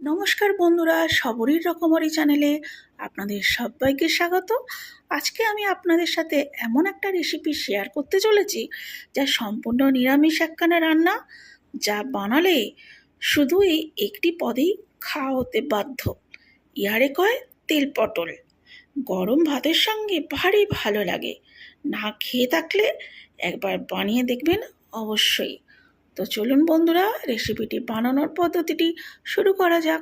নমস্কার বন্ধুরা, সবরই রকমারি চ্যানেলে আপনাদের সবাইকে স্বাগত। আজকে আমি আপনাদের সাথে এমন একটা রেসিপি শেয়ার করতে চলেছি যা সম্পূর্ণ নিরামিষ একখানা রান্না, যা বানালে শুধুই একটি পদেই খাওয়া হতে বাধ্য। ইহারে কয় তেল পটল। গরম ভাতের সঙ্গে ভারী ভালো লাগে। না খেয়ে থাকলে একবার বানিয়ে দেখবেন অবশ্যই। তো চলুন বন্ধুরা, রেসিপিটি বানানোর পদ্ধতিটি শুরু করা যাক।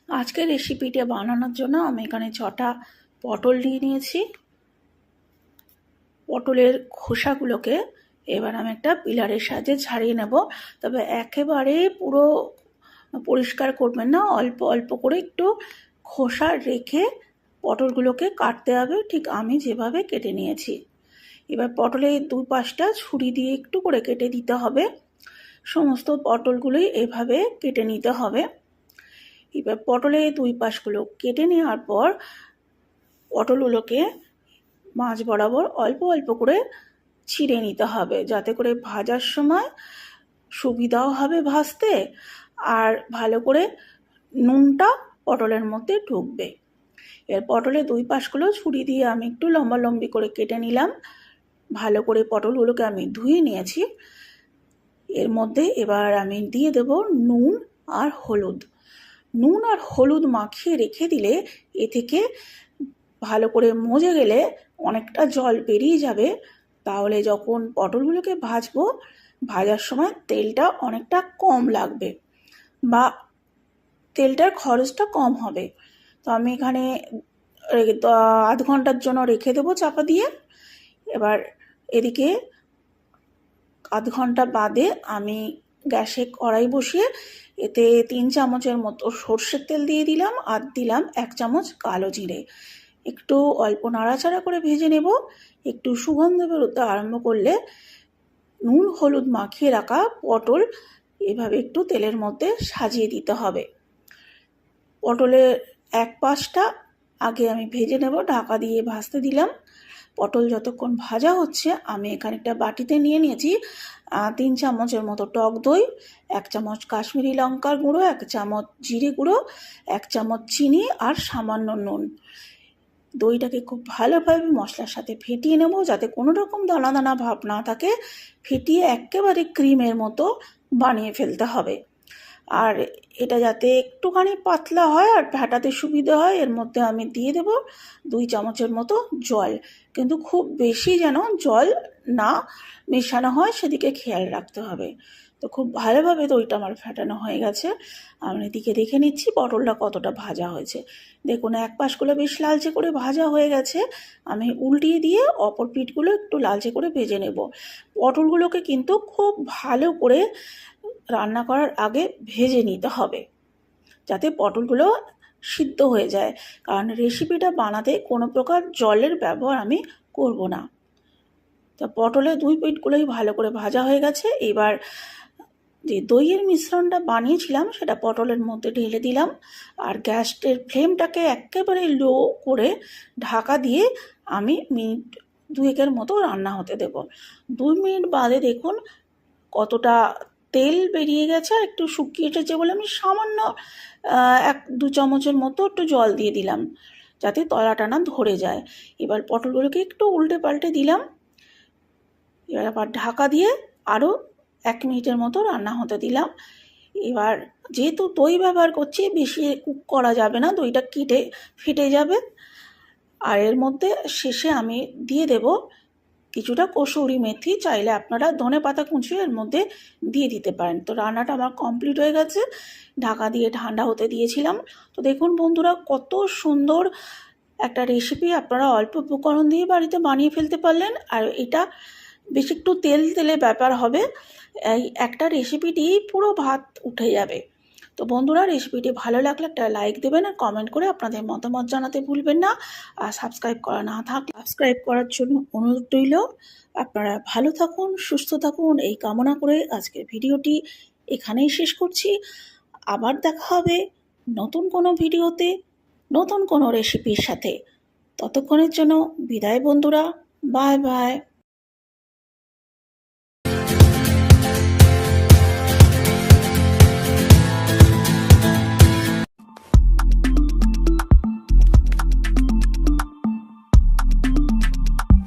আজকের রেসিপিটা বানানোর জন্য আমি এখানে 6টা পটল নিয়ে নিয়েছি। পটলের খোসাগুলোকে এবার আমি একটা পিলারের সাহায্যে ছাড়িয়ে নেব। তবে একেবারে পুরো পরিষ্কার করবেন না, অল্প অল্প করে একটু খোসা রেখে পটলগুলোকে কাটতে হবে, ঠিক আমি যেভাবে কেটে নিয়েছি। এবার পটলের দুই পাশটা ছুরি দিয়ে একটু করে কেটে দিতে হবে। সমস্ত পটলগুলোই এভাবে কেটে নিতে হবে। এবার পটলের দুই পাশগুলো কেটে নেওয়ার পর পটলগুলোকে মাঝ বরাবর অল্প অল্প করে ছিঁড়ে নিতে হবে, যাতে করে ভাজার সময় সুবিধাও হবে ভাজতে, আর ভালো করে নুনটা পটলের মধ্যে ঢুকবে। এর পটলের দুই পাশগুলো ছুরি দিয়ে আমি একটু লম্বা লম্বি করে কেটে নিলাম। ভালো করে পটলগুলোকে আমি ধুয়ে নিয়েছি। এর মধ্যে এবার আমি দিয়ে দেব নুন আর হলুদ। নুন আর হলুদ মাখিয়ে রেখে দিলে এ থেকে ভালো করে মজে গেলে অনেকটা জল বেরিয়ে যাবে। তাহলে যখন পটলগুলোকে ভাজবো, ভাজার সময় তেলটা অনেকটা কম লাগবে বা তেলটার খরচটা কম হবে। তো আমি এখানে আধ ঘন্টার জন্য রেখে দেবো চাপা দিয়ে। এবার এদিকে আধ ঘন্টা বাদে আমি গ্যাসে কড়াই বসিয়ে এতে 3 চামচের মতো সর্ষের তেল দিয়ে দিলাম, আর দিলাম 1 চামচ কালো জিরে। একটু অল্প নাড়াচাড়া করে ভেজে নেব। একটু সুগন্ধ বেরোতে আরম্ভ করলে নুন হলুদ মাখিয়ে রাখা পটল এভাবে একটু তেলের মধ্যে সাজিয়ে দিতে হবে। পটলের এক পাশটা আগে আমি ভেজে নেব, ঢাকা দিয়ে ভাজতে দিলাম। পটল যতক্ষণ ভাজা হচ্ছে আমি এখানে একটা বাটিতে নিয়ে নিয়েছি 3 চামচের মতো টক দই, 1 চামচ কাশ্মীরি লঙ্কার গুঁড়ো, 1 চামচ জিরে গুঁড়ো, 1 চামচ চিনি আর সামান্য নুন। দইটাকে খুব ভালোভাবে মশলার সাথে ফেটিয়ে নেব, যাতে কোনো রকম দানা দানা ভাব না থাকে। ফেটিয়ে একেবারে ক্রিমের মতো বানিয়ে ফেলতে হবে। আর এটা যাতে একটুখানি পাতলা হয় আর ফেটাতে সুবিধা হয়, এর মধ্যে আমি দিয়ে দেব 2 চামচের মতো জল। কিন্তু খুব বেশি যেন জল না মেশানো হয়, সেদিকে খেয়াল রাখতে হবে। তো খুব ভালোভাবে দইটা আমার ফেটানো হয়ে গেছে। আমি এদিকে দেখে নিচ্ছি পটলটা কতটা ভাজা হয়েছে। দেখুন এক পাশগুলো বেশ লালচে করে ভাজা হয়ে গেছে। আমি উল্টিয়ে দিয়ে অপর পিঠগুলো একটু লালচে করে ভেজে নেব। পটলগুলোকে কিন্তু খুব ভালো করে রান্না করার আগে ভেজে নিতে হবে, যাতে পটলগুলো সিদ্ধ হয়ে যায়। কারণ রেসিপিটা বানাতে কোনো প্রকার জলের ব্যবহার আমি করব না। তো পটলের দুই পিঠগুলোই ভালো করে ভাজা হয়ে গেছে। এবার যে দইয়ের মিশ্রণটা বানিয়েছিলাম সেটা পটলের মধ্যে ঢেলে দিলাম, আর গ্যাসের ফ্লেমটাকে একেবারে লো করে ঢাকা দিয়ে আমি মিনিট 2 মতো রান্না হতে দেব। 2 মিনিট বাদে দেখুন কতটা তেল বেরিয়ে গেছে আর একটু শুকিয়ে এসেছে বলে আমি সামান্য 1-2 চামচের মতো একটু জল দিয়ে দিলাম, যাতে তলাটা না ধরে যায়। এবার পটলগুলোকে একটু উল্টে পাল্টে দিলাম। এবার আবার ঢাকা দিয়ে আরও 1 মিনিটের মতো রান্না হতে দিলাম। এবার যেহেতু দই ব্যবহার করছি, বেশি কুক করা যাবে না, দইটা ফেটে যাবে। আর এর মধ্যে শেষে আমি দিয়ে দেব কিছুটা কসুরি মেথি, চাইলে আপনারা ধনেপাতা কুচিয়ে এর মধ্যে দিয়ে দিতে পারেন। তো রান্নাটা আমার কমপ্লিট হয়ে গেছে, ঢাকা দিয়ে ঠান্ডা হতে দিয়েছিলাম। তো দেখুন বন্ধুরা, কত সুন্দর একটা রেসিপি আপনারা অল্প উপকরণ দিয়ে বাড়িতে বানিয়ে ফেলতে পারলেন। আর এটা বেশ একটু তেল তেলে ব্যাপার হবে, এই একটা রেসিপি দিয়েই পুরো ভাত উঠে যাবে। তো বন্ধুরা, রেসিপিটি ভালো লাগলে একটা লাইক দেবেন, আর কমেন্ট করে আপনাদের মতামত জানাতে ভুলবেন না। আর সাবস্ক্রাইব করা না থাকলে সাবস্ক্রাইব করার জন্য অনুরোধ রইল। আপনারা ভালো থাকুন, সুস্থ থাকুন, এই কামনা করে আজকের ভিডিওটি এখানেই শেষ করছি। আবার দেখা হবে নতুন কোনো ভিডিওতে, নতুন কোনো রেসিপির সাথে। ততক্ষণের জন্য বিদায় বন্ধুরা, বাই বাই।